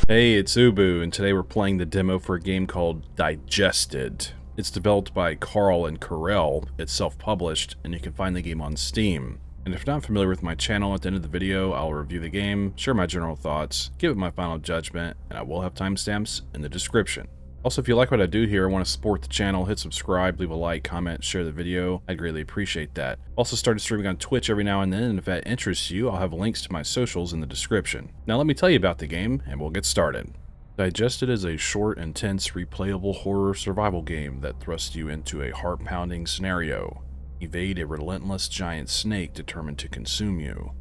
Hey, it's Ubu, and today we're playing the demo for a game called Digested. It's developed by Carl and Carell, it's self-published, and you can find the game on Steam. And if you're not familiar with my channel, at the end of the video, I'll review the game, share my general thoughts, give it my final judgment, and I will have timestamps in the description. Also, if you like what I do here and want to support the channel, hit subscribe, leave a like, comment, share the video. I'd greatly appreciate that. Also started streaming on Twitch every now and then, and if that interests you, I'll have links to my socials in the description. Now let me tell you about the game, and we'll get started. Digested is a short, intense, replayable horror survival game that thrusts you into a heart-pounding scenario. Evade a relentless giant snake determined to consume you.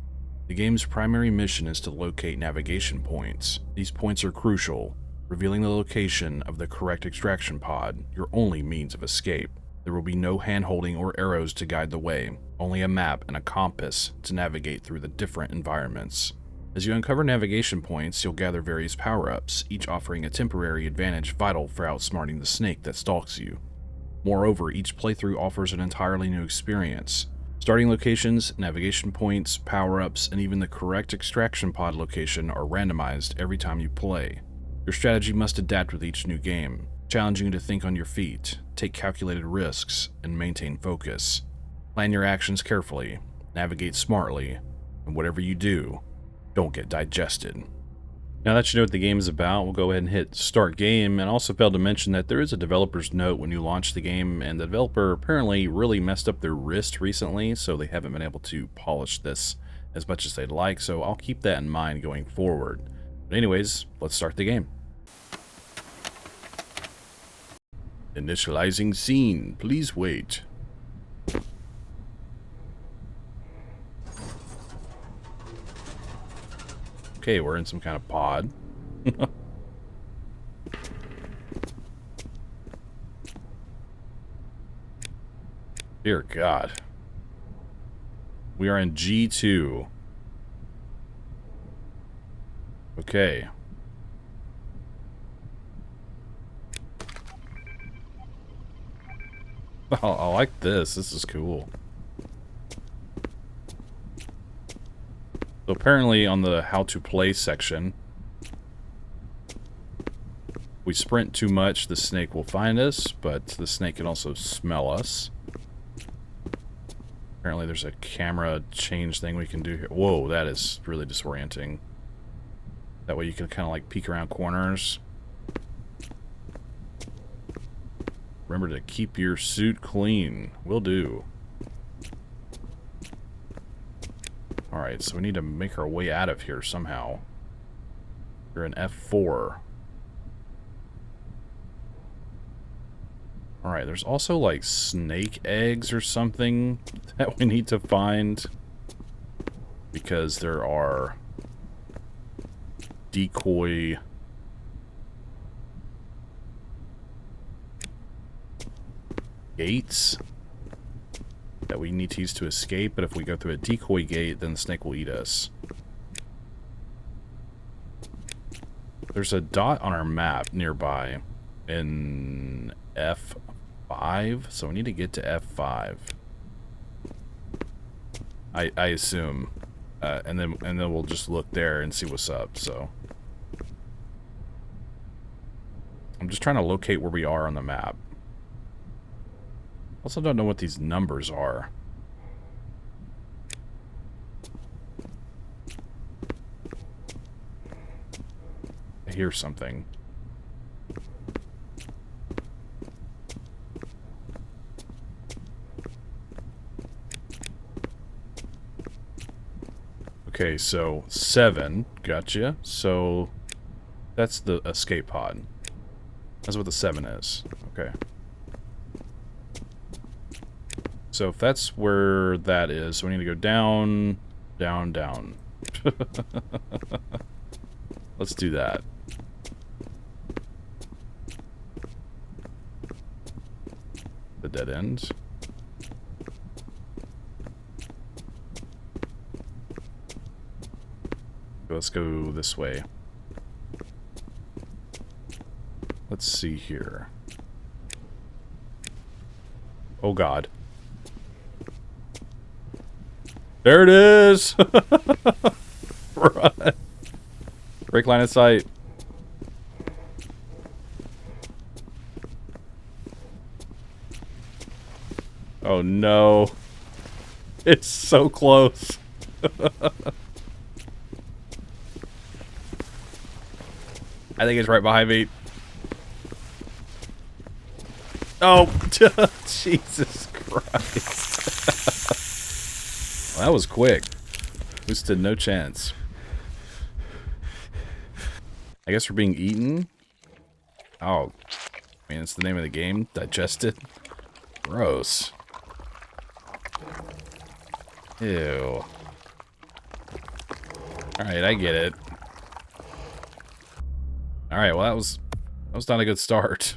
The game's primary mission is to locate navigation points. These points are crucial, revealing the location of the correct extraction pod, your only means of escape. There will be no hand-holding or arrows to guide the way, only a map and a compass to navigate through the different environments. As you uncover navigation points, you'll gather various power-ups, each offering a temporary advantage vital for outsmarting the snake that stalks you. Moreover, each playthrough offers an entirely new experience. Starting locations, navigation points, power-ups, and even the correct extraction pod location are randomized every time you play. Your strategy must adapt with each new game, challenging you to think on your feet, take calculated risks, and maintain focus. Plan your actions carefully, navigate smartly, and whatever you do, don't get digested. Now that you know what the game is about, we'll go ahead and hit Start Game, and also failed to mention that there is a developer's note when you launch the game, and the developer apparently really messed up their wrist recently, so they haven't been able to polish this as much as they'd like, so I'll keep that in mind going forward. But anyways, let's start the game. Initializing scene. Please wait. Okay, we're in some kind of pod. Dear God. We are in G2. Okay. Oh, I like this. This is cool. So apparently on the how to play section, we sprint too much, the snake will find us, but the snake can also smell us. Apparently there's a camera change thing we can do here. Whoa, that is really disorienting. That way you can kind of like peek around corners. Remember to keep your suit clean. Will do. Alright, so we need to make our way out of here somehow. You're in F4. Alright, there's also like snake eggs or something that we need to find. Because there are decoy gates that we need to use to escape, but if we go through a decoy gate, then the snake will eat us. There's a dot on our map nearby in F5, so we need to get to F5. I assume, and then we'll just look there and see what's up. So I'm just trying to locate where we are on the map. Also don't know what these numbers are. I hear something. Okay, so 7. Gotcha. So that's the escape pod. That's what the 7 is. Okay. So if that's where that is, so we need to go down, down, down. Let's do that. The dead end. Let's go this way. Let's see here. Oh God. There it is! Run. Break line of sight. Oh no. It's so close. I think it's right behind me. Oh, Jesus Christ. Well, that was quick. We stood no chance. I guess we're being eaten? Oh. I mean, it's the name of the game. Digested? Gross. Ew. Alright, I get it. Alright, well that was not a good start.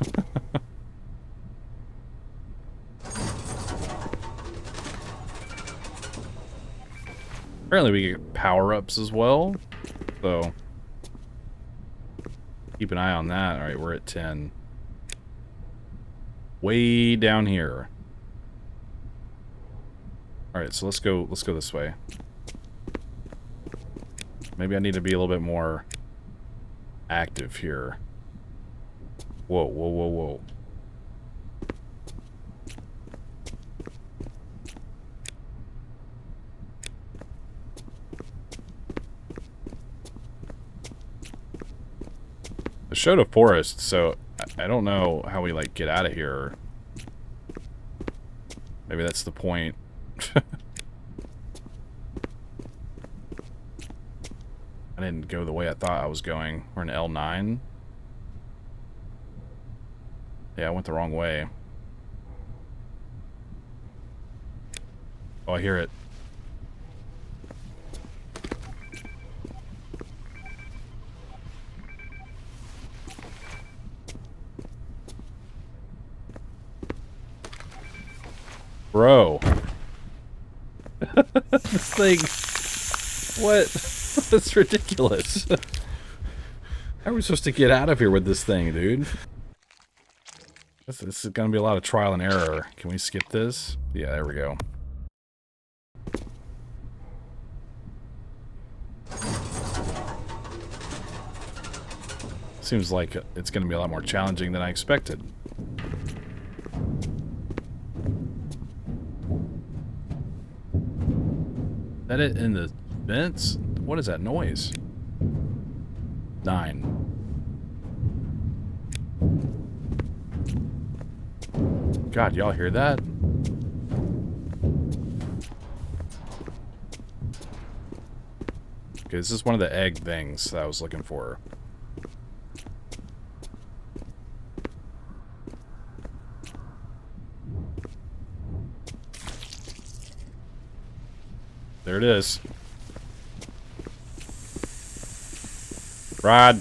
Apparently we get power-ups as well. So keep an eye on that. Alright, we're at 10. Way down here. Alright, so let's go this way. Maybe I need to be a little bit more active here. Whoa, whoa, whoa, whoa. It showed a forest, so I don't know how we, like, get out of here. Maybe that's the point. I didn't go the way I thought I was going. We're in L9. Yeah, I went the wrong way. Oh, I hear it. Bro. This thing... What? That's ridiculous. How are we supposed to get out of here with this thing, dude? This is gonna be a lot of trial and error. Can we skip this? Yeah, there we go. Seems like it's gonna be a lot more challenging than I expected. Is that it in the vents? What is that noise? 9. God, y'all hear that? Okay, this is one of the egg things that I was looking for. There it is. Rod.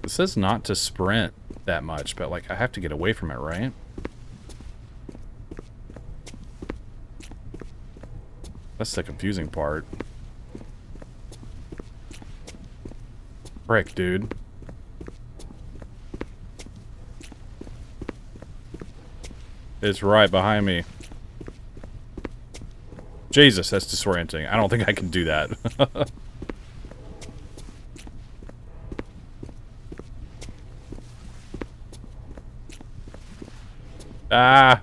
It says not to sprint that much, but like I have to get away from it, right? That's the confusing part. Frick, dude. It's right behind me. Jesus, that's disorienting. I don't think I can do that. Ah!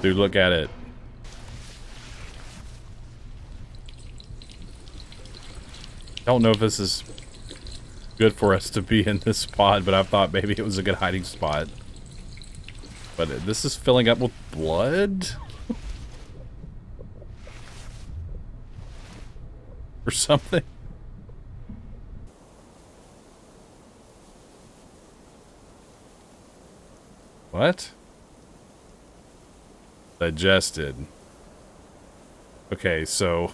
Dude, look at it. Don't know if this is good for us to be in this spot, but I thought maybe it was a good hiding spot. But this is filling up with blood? Or something? What? Digested. Okay, so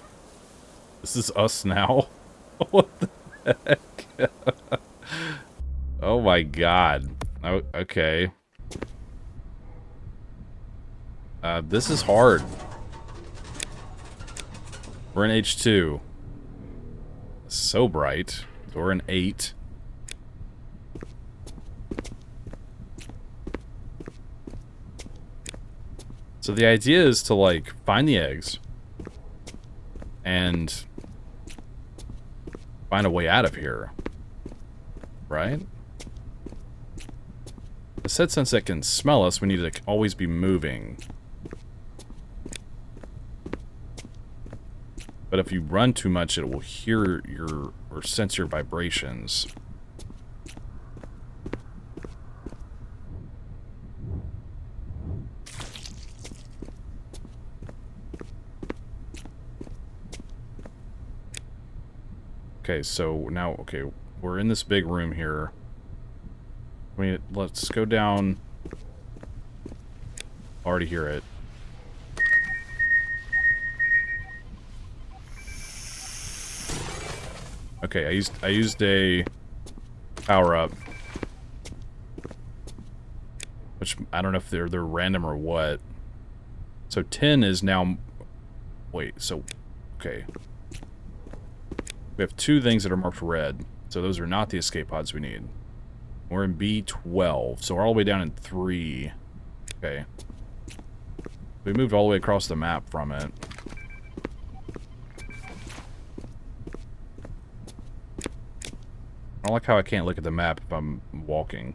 this is us now? What the heck? Oh my god. Oh, okay. This is hard. We're in H2. So bright. So we're in 8. So the idea is to, like, find the eggs and find a way out of here, right? It said since it can smell us, we need to always be moving. But if you run too much, it will hear your, or sense your vibrations. Okay, so now, okay, we're in this big room here. Let's go down. Already hear it. Okay, I used a power up, which I don't know if they're random or what. So 10 is now. Wait, so okay. We have 2 things that are marked red, so those are not the escape pods we need. We're in B12, so we're all the way down in 3. Okay. We moved all the way across the map from it. I don't like how I can't look at the map if I'm walking.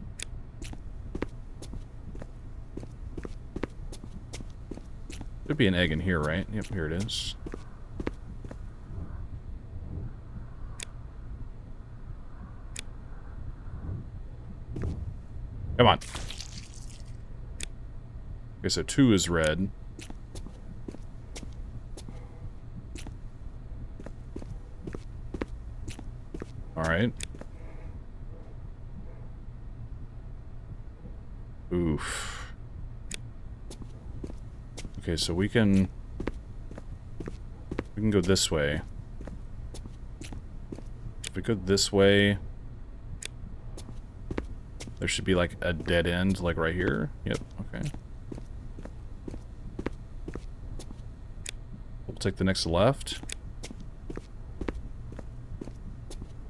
Should be an egg in here, right? Yep, here it is. Come on. Okay, so 2 is red. Alright. Oof. Okay, so we can go this way. If we go this way, there should be like a dead end, like right here. Yep, okay. We'll take the next left.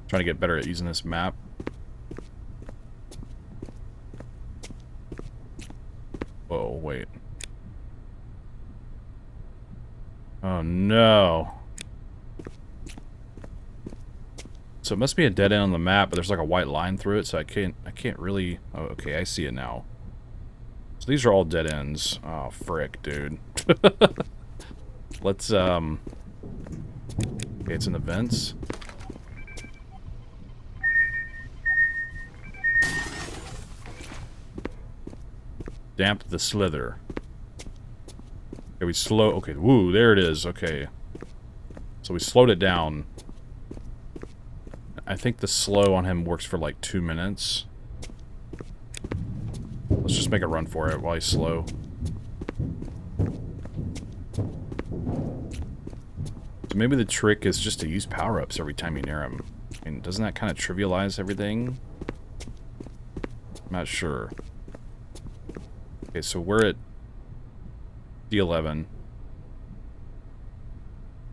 Trying to get better at using this map. Whoa, wait. Oh no. So it must be a dead end on the map, but there's like a white line through it, so I can't really. Oh, okay, I see it now. So these are all dead ends. Oh, frick, dude. Let's okay, it's in the vents. Damp the slither. Okay, we slow. Okay, woo, there it is. Okay. So we slowed it down. I think the slow on him works for like 2 minutes. Let's just make a run for it while he's slow. So maybe the trick is just to use power-ups every time you near him. I mean, doesn't that kind of trivialize everything? I'm not sure. Okay, so we're at D11.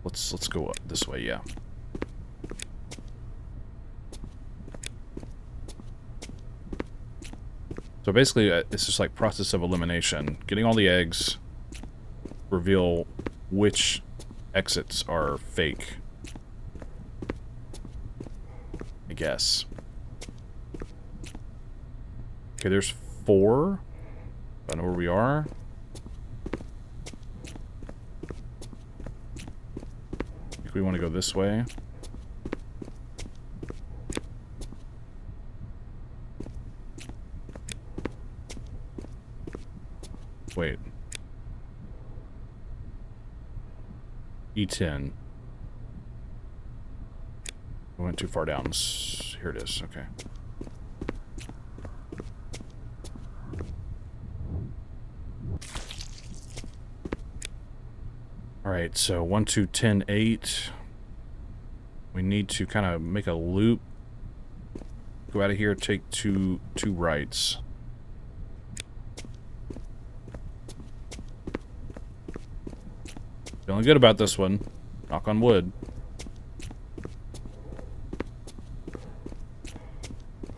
Let's go up this way, yeah. So basically, it's just like process of elimination. Getting all the eggs, reveal which exits are fake, I guess. Okay, there's 4. I know where we are. I think we want to go this way. Wait. E10. We went too far down. Here it is. Okay. Alright, so 1, 2, 10, 8. We need to kind of make a loop. Go out of here, take two rights. Feeling good about this one. Knock on wood.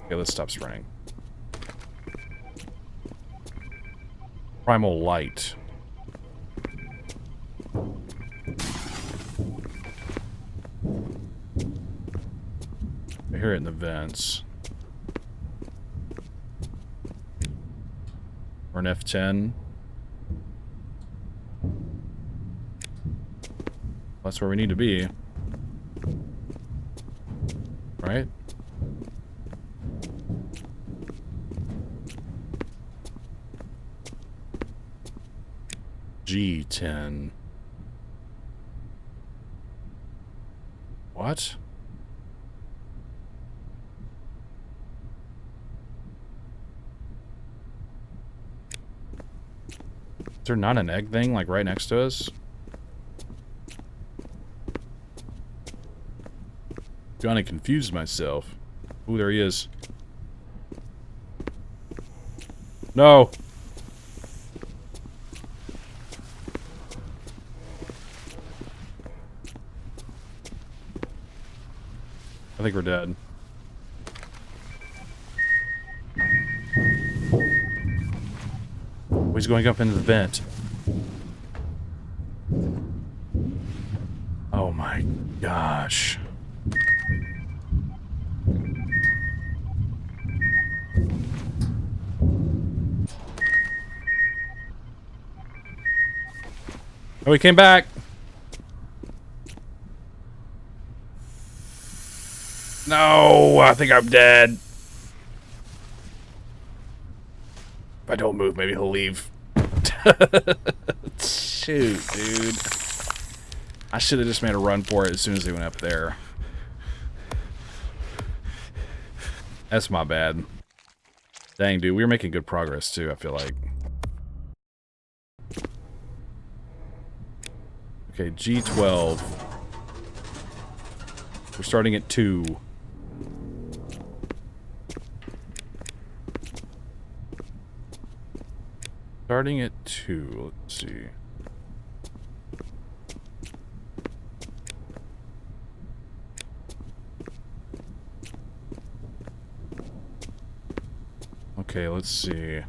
Okay, let's stop sprinting. Primal light. I hear it in the vents. Or an F10. That's where we need to be. Right? G10. What? Is there not an egg thing, like, right next to us? Kinda confused myself. Ooh, there he is. No! I think we're dead. Oh, he's going up into the vent. Oh my gosh. Oh, he came back! No, I think I'm dead. If I don't move, maybe he'll leave. Shoot, dude. I should have just made a run for it as soon as he went up there. That's my bad. Dang, dude, we were making good progress, too, I feel like. Okay, G12. We're starting at 2. Starting at 2, let's see. Okay, let's see.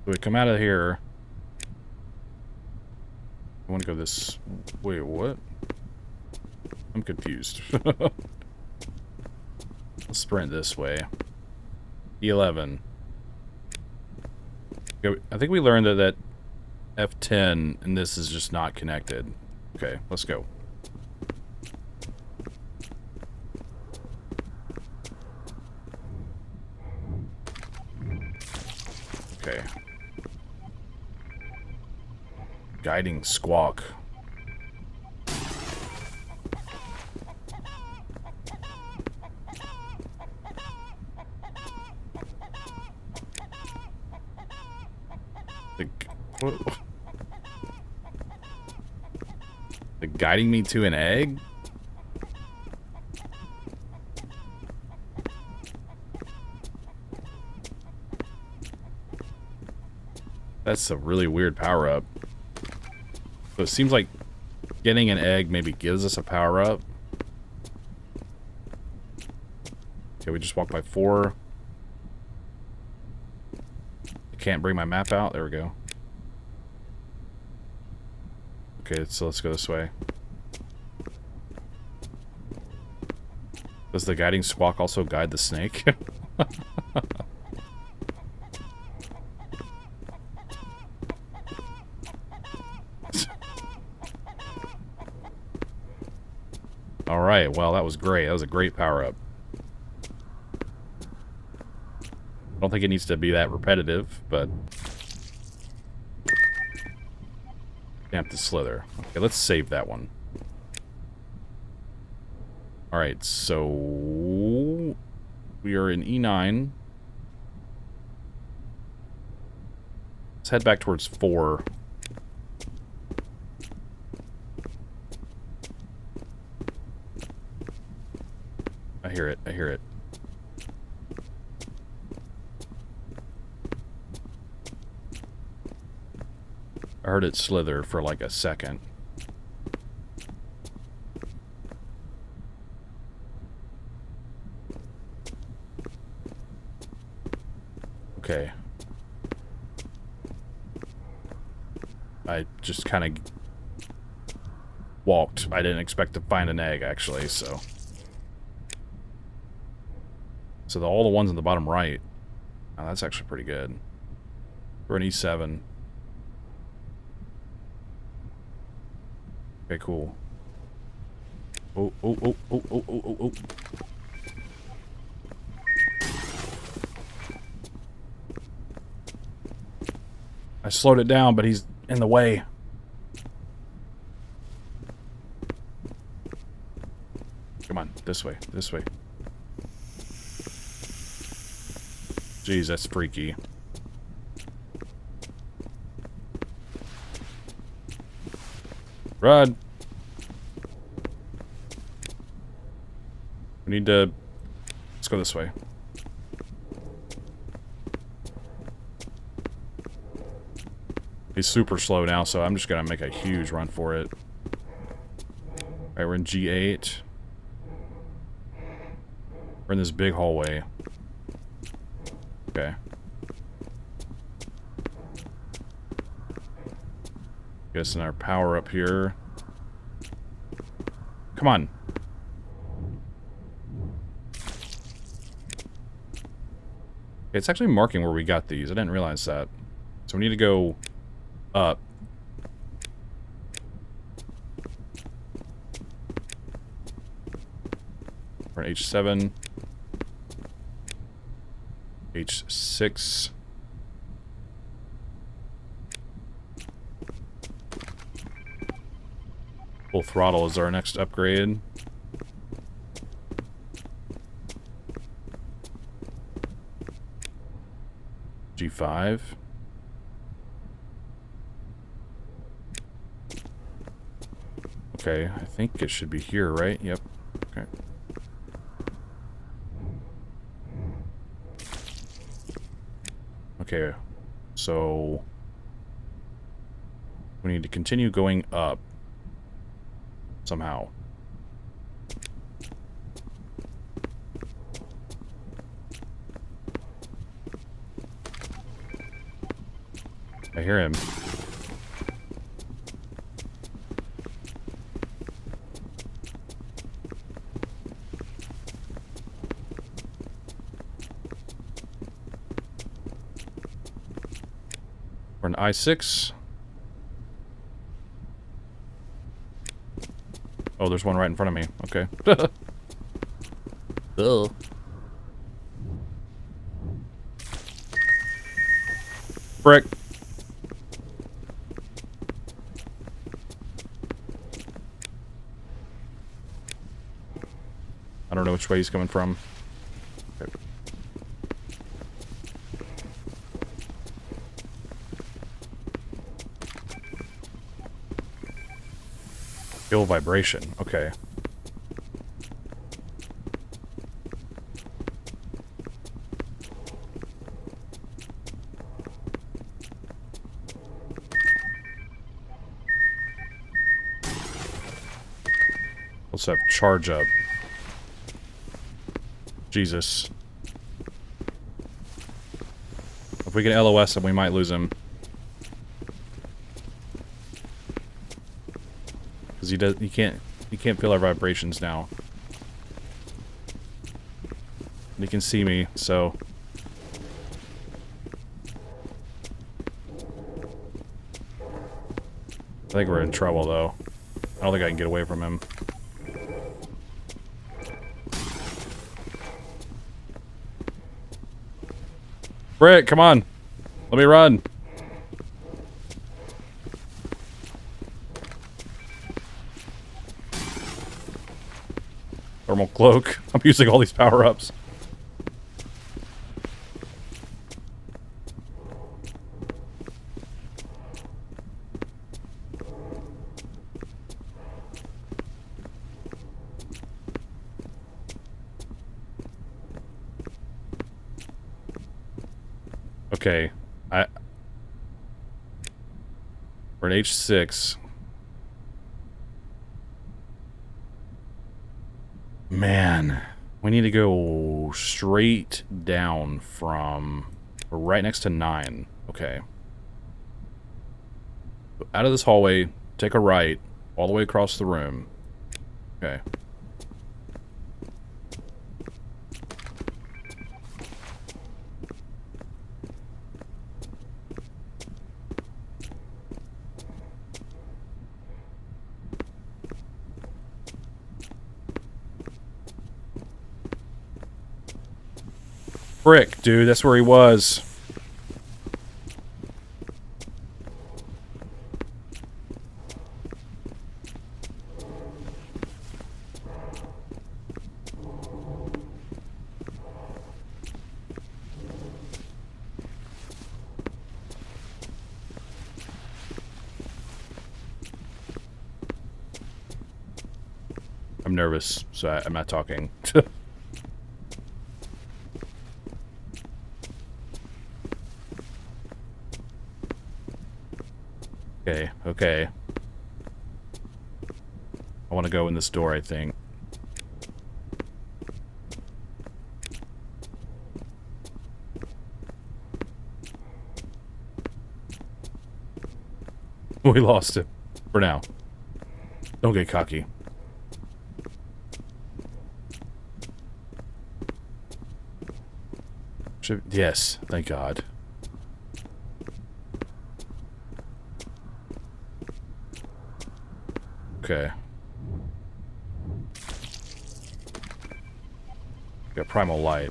We come out of here. I want to go this... Wait, what? I'm confused. Let's sprint this way. E11. Okay, I think we learned that F10 and this is just not connected. Okay, let's go. Okay. Guiding squawk. The guiding me to an egg? That's a really weird power-up. So it seems like getting an egg maybe gives us a power-up. Okay, we just walked by 4. I can't bring my map out. There we go. Okay, so let's go this way. Does the guiding squawk also guide the snake? Alright, well, that was great. That was a great power-up. I don't think it needs to be that repetitive, but... Damp the slither. Okay, let's save that one. Alright, so... We are in E9. Let's head back towards 4. I hear it, I hear it. I heard it slither for like a second. Okay. I just kind of... walked. I didn't expect to find an egg, actually, so... So all the ones in the bottom right. Oh, that's actually pretty good. For an E7. Okay, cool. Oh, oh, oh, oh, oh, oh, oh, oh. I slowed it down, but he's in the way. Come on, this way, this way. Jeez, that's freaky. Run! We need to... Let's go this way. He's super slow now, so I'm just gonna make a huge run for it. Alright, we're in G8. We're in this big hallway. Okay. Guessing our power up here. Come on. It's actually marking where we got these. I didn't realize that. So we need to go up. We're at H7. H6. Full throttle is our next upgrade. G5. Okay, I think it should be here, right? Yep. Okay. Okay, so we need to continue going up somehow. I hear him. We're an I6. Oh, there's one right in front of me. Okay. Ugh. Frick. I don't know which way he's coming from. Okay. Feel vibration. Okay. Let's have charge up. Jesus. If we can LOS him, we might lose him. Because he can't feel our vibrations now. He can see me, so I think we're in trouble though. I don't think I can get away from him. Brick, come on. Let me run. Thermal cloak. I'm using all these power-ups. Okay, we're at H6. Man, we need to go straight down from... We're right next to 9. Okay. Out of this hallway, take a right, All the way across the room. Okay. Frick, dude, that's where he was. I'm nervous, so I'm not talking. Okay, okay. I want to go in this door, I think. We lost it. For now. Don't get cocky. Yes, thank God. Okay. Got primal light.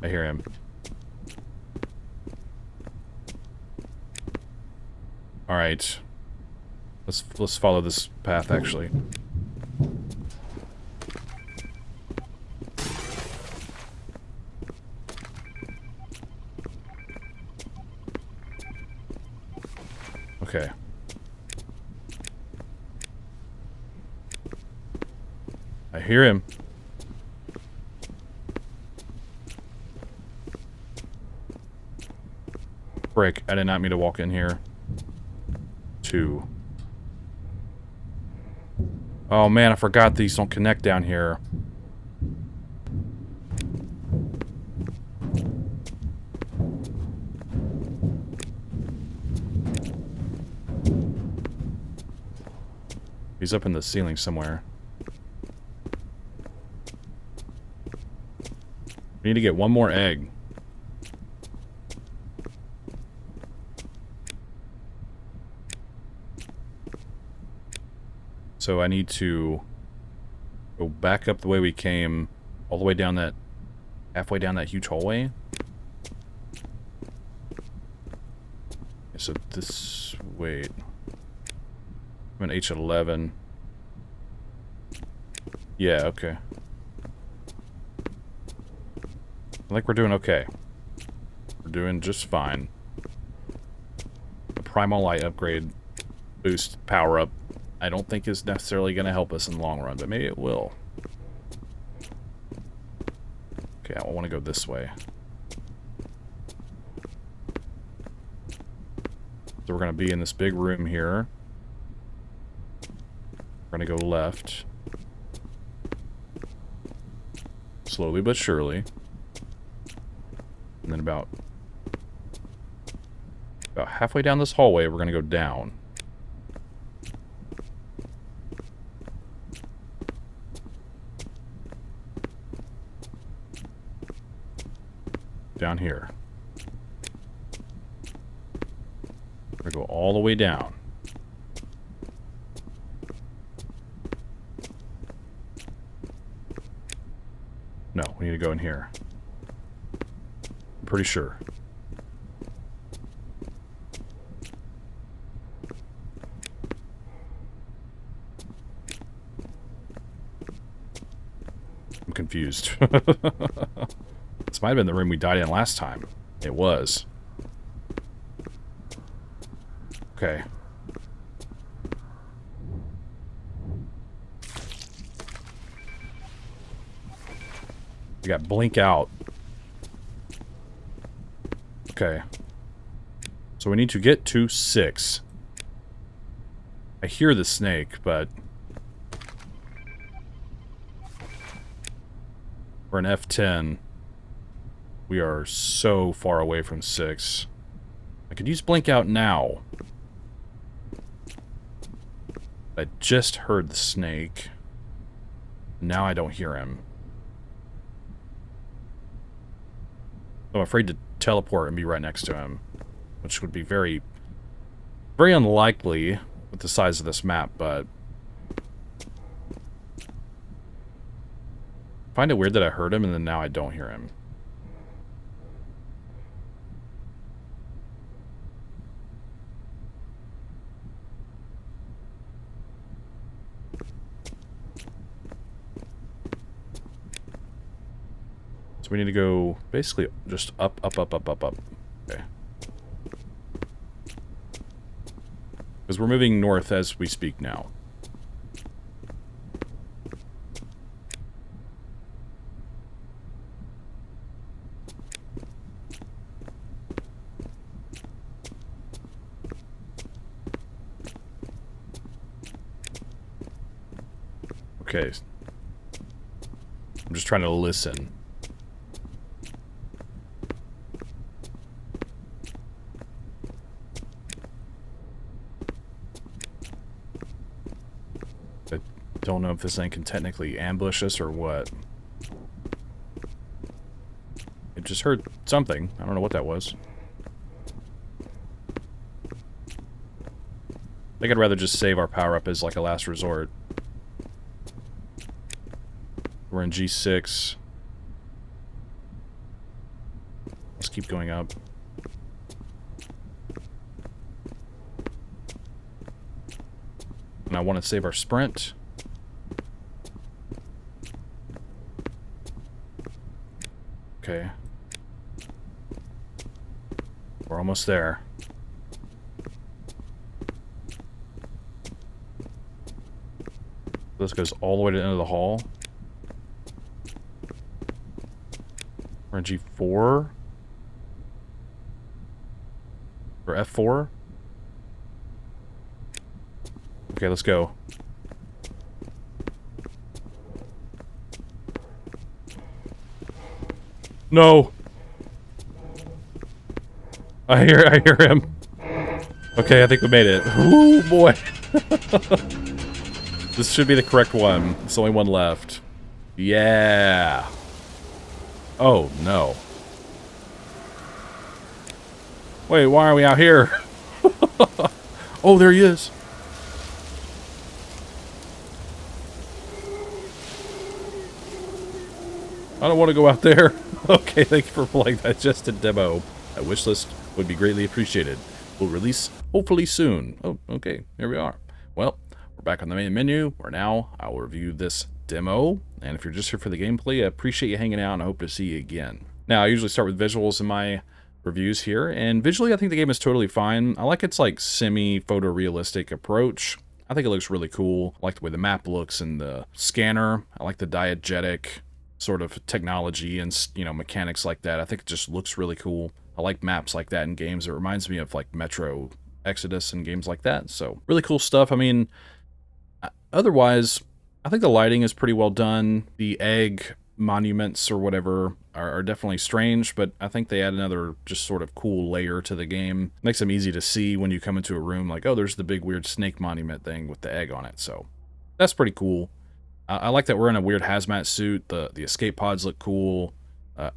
I hear him. All right. Let's follow this path actually. Okay. I hear him. Frick, I did not mean to walk in here. 2. Oh man, I forgot these don't connect down here. He's up in the ceiling somewhere. We need to get one more egg. So I need to go back up the way we came, all the way down that, halfway down that huge hallway. So this, wait. I'm an H11. Yeah, okay. I think we're doing okay. We're doing just fine. The primal light upgrade boost power up I don't think is necessarily going to help us in the long run, but maybe it will. Okay, I want to go this way. So we're going to be in this big room here. We're going to go left. Slowly but surely. And then about halfway down this hallway, we're going to go down. Down here. We're going to go all the way down. No, we need to go in here. I'm pretty sure. I'm confused. This might have been the room we died in last time. It was. Okay. We got blink out. Okay. So we need to get to 6. I hear the snake, but for an F10, we are so far away from 6. I could use blink out now. I just heard the snake. Now I don't hear him. I'm afraid to teleport and be right next to him, which would be very, very unlikely with the size of this map, but I find it weird that I heard him and then now I don't hear him. So we need to go basically just up, up, up, up, up, up. Okay. Because we're moving north as we speak now. Okay. I'm just trying to listen. I don't know if this thing can technically ambush us or what. I just heard something. I don't know what that was. I think I'd rather just save our power up as like a last resort. We're in G6. Let's keep going up. And I want to save our sprint. Okay. We're almost there. This goes all the way to the end of the hall. We're in G4. Or F4. Okay, let's go. No! I hear him. Okay, I think we made it. Ooh, boy. This should be the correct one. There's only one left. Yeah. Oh, no. Wait, why are we out here? Oh, there he is. I don't want to go out there. Okay, thank you for playing Digested demo. A wish list would be greatly appreciated. We'll release hopefully soon. Oh, okay, here we are. Well, we're back on the main menu, where now I will review this demo. And if you're just here for the gameplay, I appreciate you hanging out and I hope to see you again. Now, I usually start with visuals in my reviews here, and visually I think the game is totally fine. I like its like semi-photorealistic approach. I think it looks really cool. I like the way the map looks and the scanner. I like the diegetic sort of technology and, you know, mechanics like that. I think it just looks really cool. I like maps like that in games. It reminds me of like Metro Exodus and games like that. So really cool stuff. I mean, otherwise, I think the lighting is pretty well done. The egg monuments or whatever are definitely strange, but I think they add another just sort of cool layer to the game. Makes them easy to see when you come into a room, like, oh, there's the big weird snake monument thing with the egg on it. So that's pretty cool. I like that we're in a weird hazmat suit. The escape pods look cool.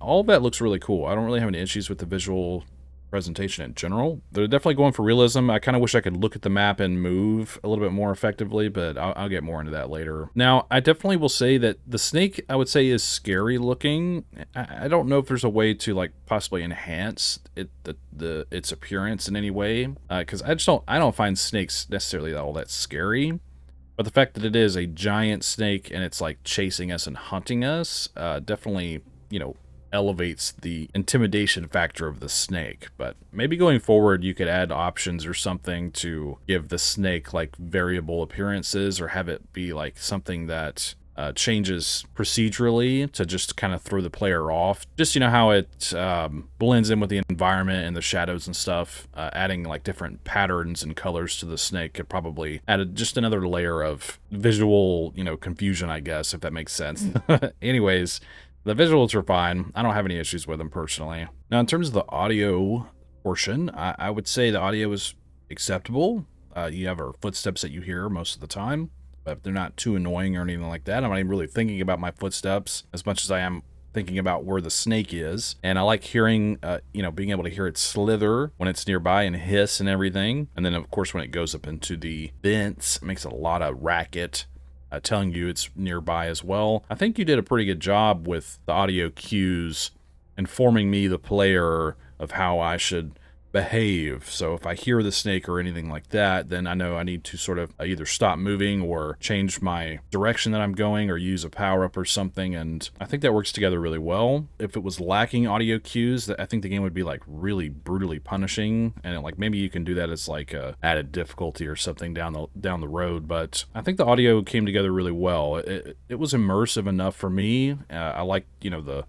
All of that looks really cool. I don't really have any issues with the visual presentation in general. They're definitely going for realism. I kind of wish I could look at the map and move a little bit more effectively, but I'll get more into that later. Now, I definitely will say that the snake, I would say, is scary looking. I don't know if there's a way to like possibly enhance its appearance in any way, because I don't find snakes necessarily all that scary. But the fact that it is a giant snake and it's like chasing us and hunting us, definitely, you know, elevates the intimidation factor of the snake. But maybe going forward you could add options or something to give the snake like variable appearances, or have it be like something that changes procedurally to just kind of throw the player off. Just, you know, how it blends in with the environment and the shadows and stuff. Adding like different patterns and colors to the snake could probably add just another layer of visual, you know, confusion, I guess, if that makes sense. Anyways, the visuals are fine. I don't have any issues with them personally. Now, in terms of the audio portion, I would say the audio is acceptable. You have our footsteps that you hear most of the time, but they're not too annoying or anything like that. I'm not even really thinking about my footsteps as much as I am thinking about where the snake is. And I like hearing, being able to hear it slither when it's nearby and hiss and everything. And then, of course, when it goes up into the vents, it makes a lot of racket. Telling you it's nearby as well. I think you did a pretty good job with the audio cues informing me, the player, of how I should behave. So if I hear the snake or anything like that, then I know I need to sort of either stop moving or change my direction that I'm going or use a power-up or something, and I think that works together really well. If it was lacking audio cues, I think the game would be like really brutally punishing, and like maybe you can do that as like a added difficulty or something down the road, but I think the audio came together really well. It was immersive enough for me. I like, the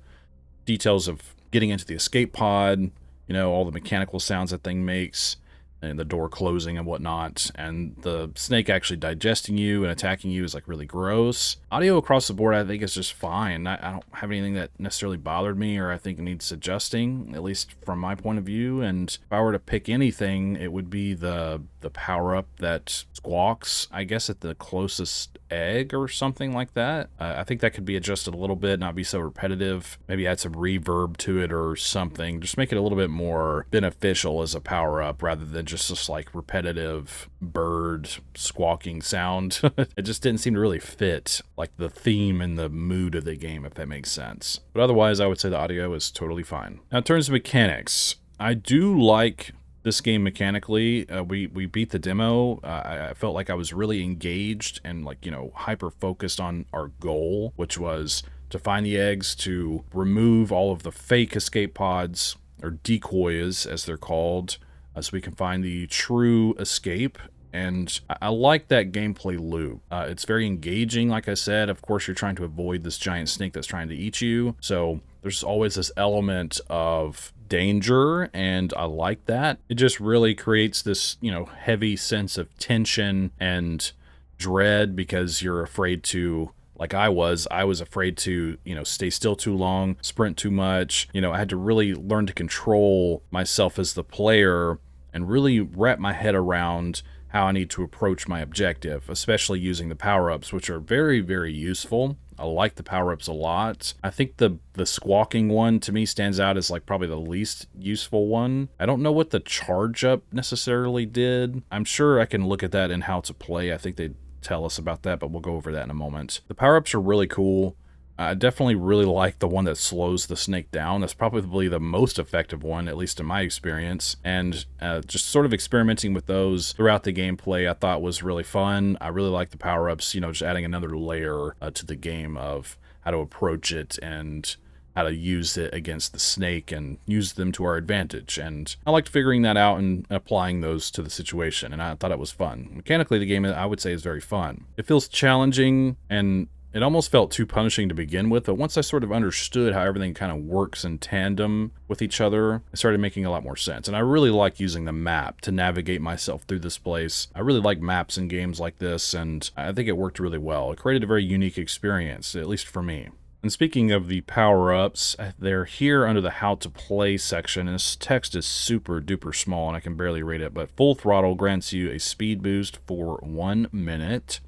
details of getting into the escape pod, all the mechanical sounds that thing makes, and the door closing and whatnot, and the snake actually digesting you and attacking you is like really gross. Audio across the board I think is just fine. I don't have anything that necessarily bothered me or I think needs adjusting, at least from my point of view. And if I were to pick anything, it would be the power-up that squawks, I guess, at the closest egg or something like that. I think that could be adjusted a little bit, not be so repetitive. Maybe add some reverb to it or something. Just make it a little bit more beneficial as a power-up rather than just this like repetitive bird squawking sound. It just didn't seem to really fit like the theme and the mood of the game, if that makes sense. But otherwise, I would say the audio is totally fine. Now, in terms of mechanics, I do like this game mechanically. We beat the demo. I felt like I was really engaged and like, hyper focused on our goal, which was to find the eggs, to remove all of the fake escape pods, or decoys as they're called, so we can find the true escape. And I like that gameplay loop. It's very engaging, like I said. Of course, you're trying to avoid this giant snake that's trying to eat you, so there's always this element of danger, and I like that. It just really creates this, heavy sense of tension and dread because you're afraid to, like I was afraid to, stay still too long, sprint too much. I had to really learn to control myself as the player and really wrap my head around how I need to approach my objective, especially using the power-ups, which are very, very useful. I like the power-ups a lot. I think the squawking one to me stands out as like probably the least useful one. I don't know what the charge-up necessarily did. I'm sure I can look at that in how to play. I think they tell us about that, but we'll go over that in a moment. The power-ups are really cool. I definitely really like the one that slows the snake down. That's probably the most effective one, at least in my experience. And just sort of experimenting with those throughout the gameplay I thought was really fun. I really like the power-ups, just adding another layer to the game of how to approach it and how to use it against the snake and use them to our advantage. And I liked figuring that out and applying those to the situation, and I thought it was fun. Mechanically, the game, I would say, is very fun. It feels challenging, and it almost felt too punishing to begin with, but once I sort of understood how everything kind of works in tandem with each other, it started making a lot more sense. And I really like using the map to navigate myself through this place. I really like maps in games like this, and I think it worked really well. It created a very unique experience, at least for me. And speaking of the power-ups, they're here under the How to Play section, and this text is super duper small and I can barely read it, but Full Throttle grants you a speed boost for 1 minute.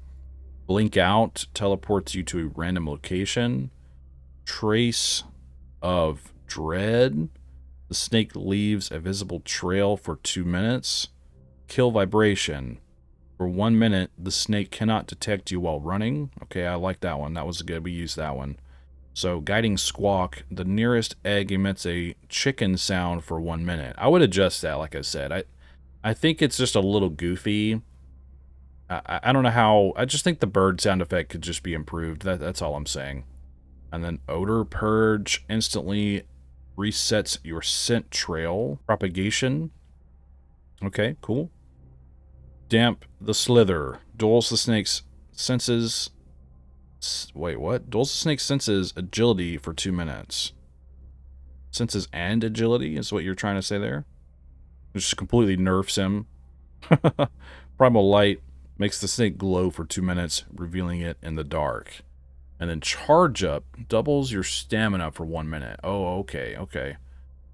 Blink Out teleports you to a random location. Trace of Dread. The snake leaves a visible trail for 2 minutes. Kill Vibration. For 1 minute, the snake cannot detect you while running. Okay, I like that one. That was good. We used that one. So, Guiding Squawk. The nearest egg emits a chicken sound for 1 minute. I would adjust that, like I said. I think it's just a little goofy. I don't know how. I just think the bird sound effect could just be improved. That's all I'm saying. And then Odor Purge instantly resets your scent trail. Propagation. Okay, cool. Damp the Slither. Dulls the snake's senses. Wait, what? Dulls the snake's senses agility for 2 minutes. Senses and agility is what you're trying to say there? It just completely nerfs him. Primal Light makes the snake glow for 2 minutes, revealing it in the dark. And then Charge Up doubles your stamina for 1 minute. Oh, okay.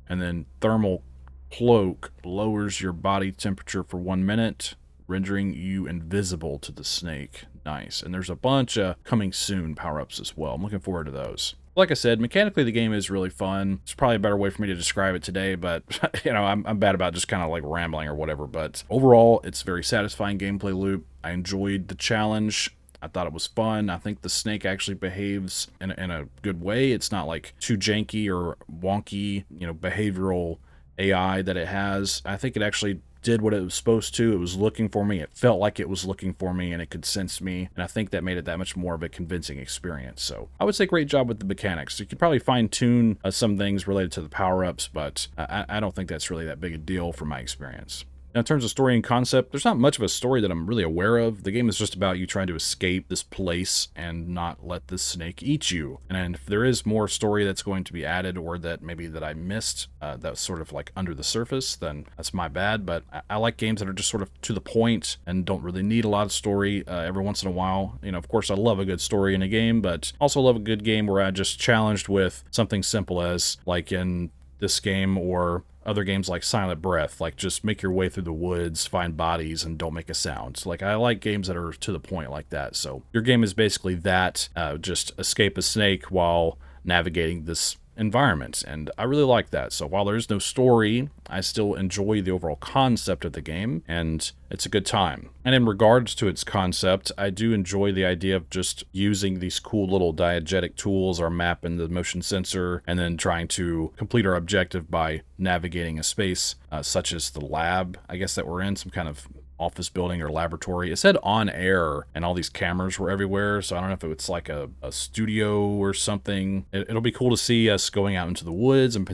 And then Thermal Cloak lowers your body temperature for 1 minute, rendering you invisible to the snake. Nice. And there's a bunch of coming soon power-ups as well. I'm looking forward to those. Like I said, mechanically the game is really fun. It's probably a better way for me to describe it today, but I'm bad about just kind of like rambling or whatever. But overall, it's a very satisfying gameplay loop. I enjoyed the challenge. I thought it was fun. I think the snake actually behaves in a good way. It's not like too janky or wonky, behavioral AI that it has. I think it actually did what it was supposed to. It was looking for me. It felt like it was looking for me, and it could sense me. And I think that made it that much more of a convincing experience. So I would say great job with the mechanics. You could probably fine tune some things related to the power-ups, but I don't think that's really that big a deal from my experience. Now, in terms of story and concept, there's not much of a story that I'm really aware of. The game is just about you trying to escape this place and not let this snake eat you. And if there is more story that's going to be added, or that maybe that I missed, that's sort of like under the surface, then that's my bad. But I like games that are just sort of to the point and don't really need a lot of story every once in a while. Of course, I love a good story in a game, but also love a good game where I just challenged with something simple as, like in this game or other games like Silent Breath, like just make your way through the woods, find bodies, and don't make a sound. Like, I like games that are to the point like that. So your game is basically that, just escape a snake while navigating this environment, and I really like that. So while there's no story, I still enjoy the overall concept of the game, and it's a good time. And in regards to its concept, I do enjoy the idea of just using these cool little diegetic tools, our map and the motion sensor, and then trying to complete our objective by navigating a space, such as the lab, I guess, that we're in, some kind of office building or laboratory. It said on air, and all these cameras were everywhere, so I don't know if it's like a studio or something. It'll be cool to see us going out into the woods and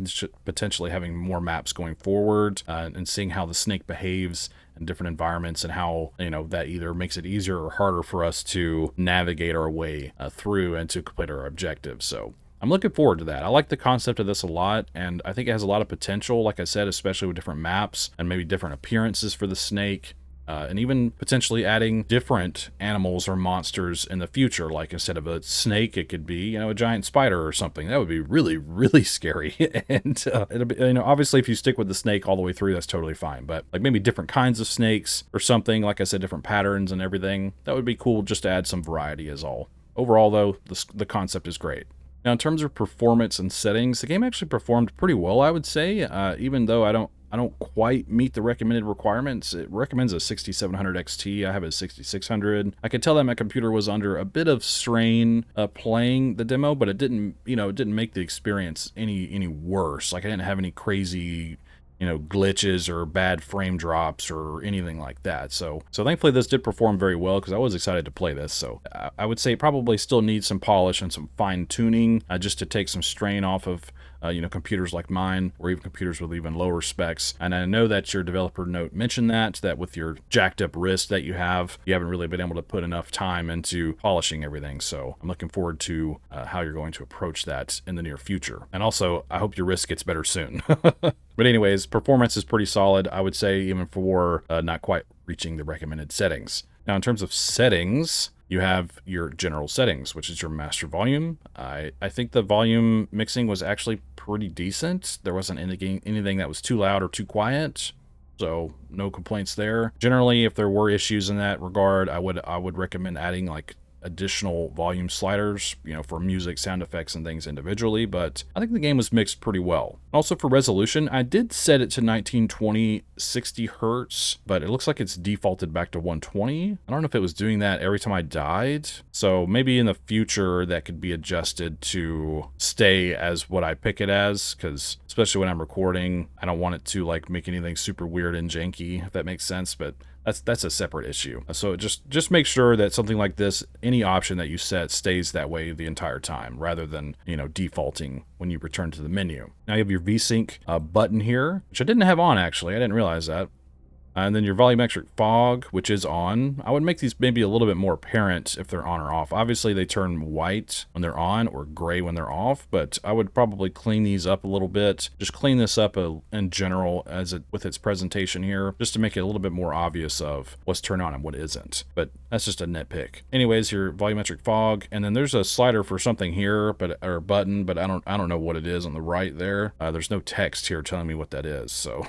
potentially having more maps going forward, and seeing how the snake behaves in different environments, and how that either makes it easier or harder for us to navigate our way through and to complete our objectives. So I'm looking forward to that. I like the concept of this a lot, and I think it has a lot of potential, like I said, especially with different maps and maybe different appearances for the snake. And even potentially adding different animals or monsters in the future. Like, instead of a snake, it could be, a giant spider or something. That would be really, really scary. And it'll be, obviously if you stick with the snake all the way through, that's totally fine. But like maybe different kinds of snakes or something, like I said, different patterns and everything. That would be cool, just to add some variety is all. Overall though, the concept is great. Now, in terms of performance and settings, the game actually performed pretty well, I would say, even though I don't quite meet the recommended requirements. It recommends a 6700 XT. I have a 6600. I could tell that my computer was under a bit of strain playing the demo, but it didn't make the experience any worse. Like, I didn't have any crazy glitches or bad frame drops or anything like that. So thankfully this did perform very well, because I was excited to play this. So I would say it probably still needs some polish and some fine tuning, just to take some strain off of computers like mine, or even computers with even lower specs. And I know that your developer note mentioned that with your jacked up wrist that you haven't really been able to put enough time into polishing everything. So I'm looking forward to how you're going to approach that in the near future. And also, I hope your wrist gets better soon. But anyways, performance is pretty solid, I would say, even for not quite reaching the recommended settings. Now, in terms of settings, you have your general settings, which is your master volume. I think the volume mixing was actually pretty decent. There wasn't anything that was too loud or too quiet, so no complaints there. Generally, if there were issues in that regard, I would recommend adding like additional volume sliders, for music, sound effects, and things individually, but I think the game was mixed pretty well. Also, for resolution, I did set it to 1920 60 hertz, but it looks like it's defaulted back to 120. I don't know if it was doing that every time I died, so maybe in the future that could be adjusted to stay as what I pick it as, because especially when I'm recording, I don't want it to like make anything super weird and janky, if that makes sense, but that's a separate issue. So just make sure that something like this, any option that you set, stays that way the entire time, rather than defaulting when you return to the menu. Now you have your VSync button here, which I didn't have on actually. I didn't realize that. And then your volumetric fog, which is on. I would make these maybe a little bit more apparent if they're on or off. Obviously, they turn white when they're on or gray when they're off, but I would probably clean these up a little bit. Just clean this up in general with its presentation here, just to make it a little bit more obvious of what's turned on and what isn't. But that's just a nitpick. Anyways, your volumetric fog, and then there's a slider for something here, or a button, but I don't know what it is on the right there. There's no text here telling me what that is, so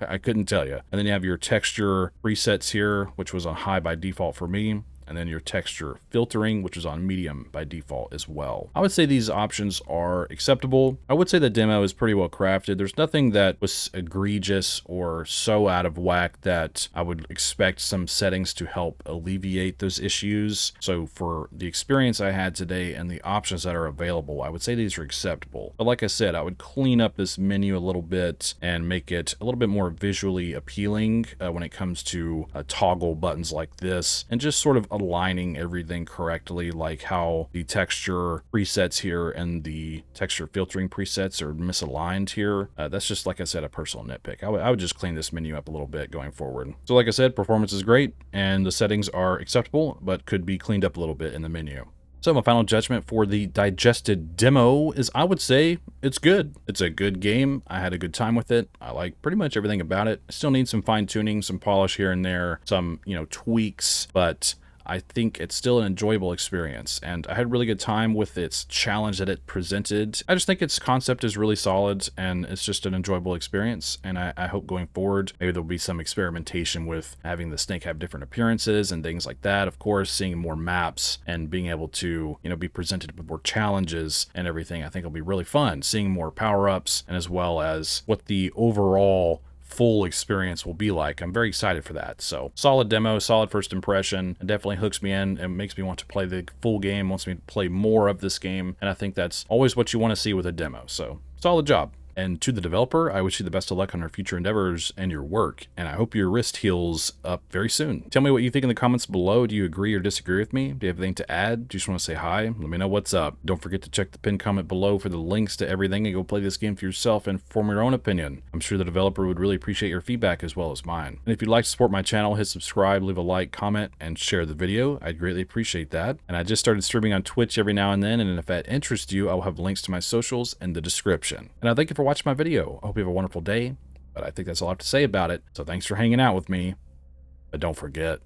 I couldn't tell you. And then you have your texture presets here, which was on high by default for me, and then your texture filtering, which is on medium by default as well. I would say these options are acceptable. I would say the demo is pretty well crafted. There's nothing that was egregious or so out of whack that I would expect some settings to help alleviate those issues. So for the experience I had today and the options that are available, I would say these are acceptable. But like I said, I would clean up this menu a little bit and make it a little bit more visually appealing when it comes to toggle buttons like this, and just sort of aligning everything correctly, like how the texture presets here and the texture filtering presets are misaligned here. That's just, like I said, a personal nitpick. I would just clean this menu up a little bit going forward. So like I said, performance is great and the settings are acceptable, but could be cleaned up a little bit in the menu. So my final judgment for the Digested demo is, I would say it's good. It's a good game. I had a good time with it. I like pretty much everything about it. I still need some fine tuning, some polish here and there, some, tweaks, but I think it's still an enjoyable experience, and I had a really good time with its challenge that it presented. I just think its concept is really solid, and it's just an enjoyable experience, and I hope going forward, maybe there'll be some experimentation with having the snake have different appearances and things like that. Of course, seeing more maps and being able to, be presented with more challenges and everything, I think will be really fun. Seeing more power-ups, and as well as what the overall full experience will be like. I'm very excited for that. So solid demo, solid first impression. It definitely hooks me in and makes me want to play the full game, wants me to play more of this game. And I think that's always what you want to see with a demo. So solid job. And to the developer, I wish you the best of luck on your future endeavors and your work, and I hope your wrist heals up very soon. Tell me what you think in the comments below. Do you agree or disagree with me? Do you have anything to add? Do you just want to say hi? Let me know what's up. Don't forget to check the pinned comment below for the links to everything and go play this game for yourself and form your own opinion. I'm sure the developer would really appreciate your feedback as well as mine. And if you'd like to support my channel, hit subscribe, leave a like, comment, and share the video. I'd greatly appreciate that. And I just started streaming on Twitch every now and then, and if that interests you, I'll have links to my socials in the description. And I thank you for watching my video. I hope you have a wonderful day, but I think that's all I have to say about it. So thanks for hanging out with me, but don't forget.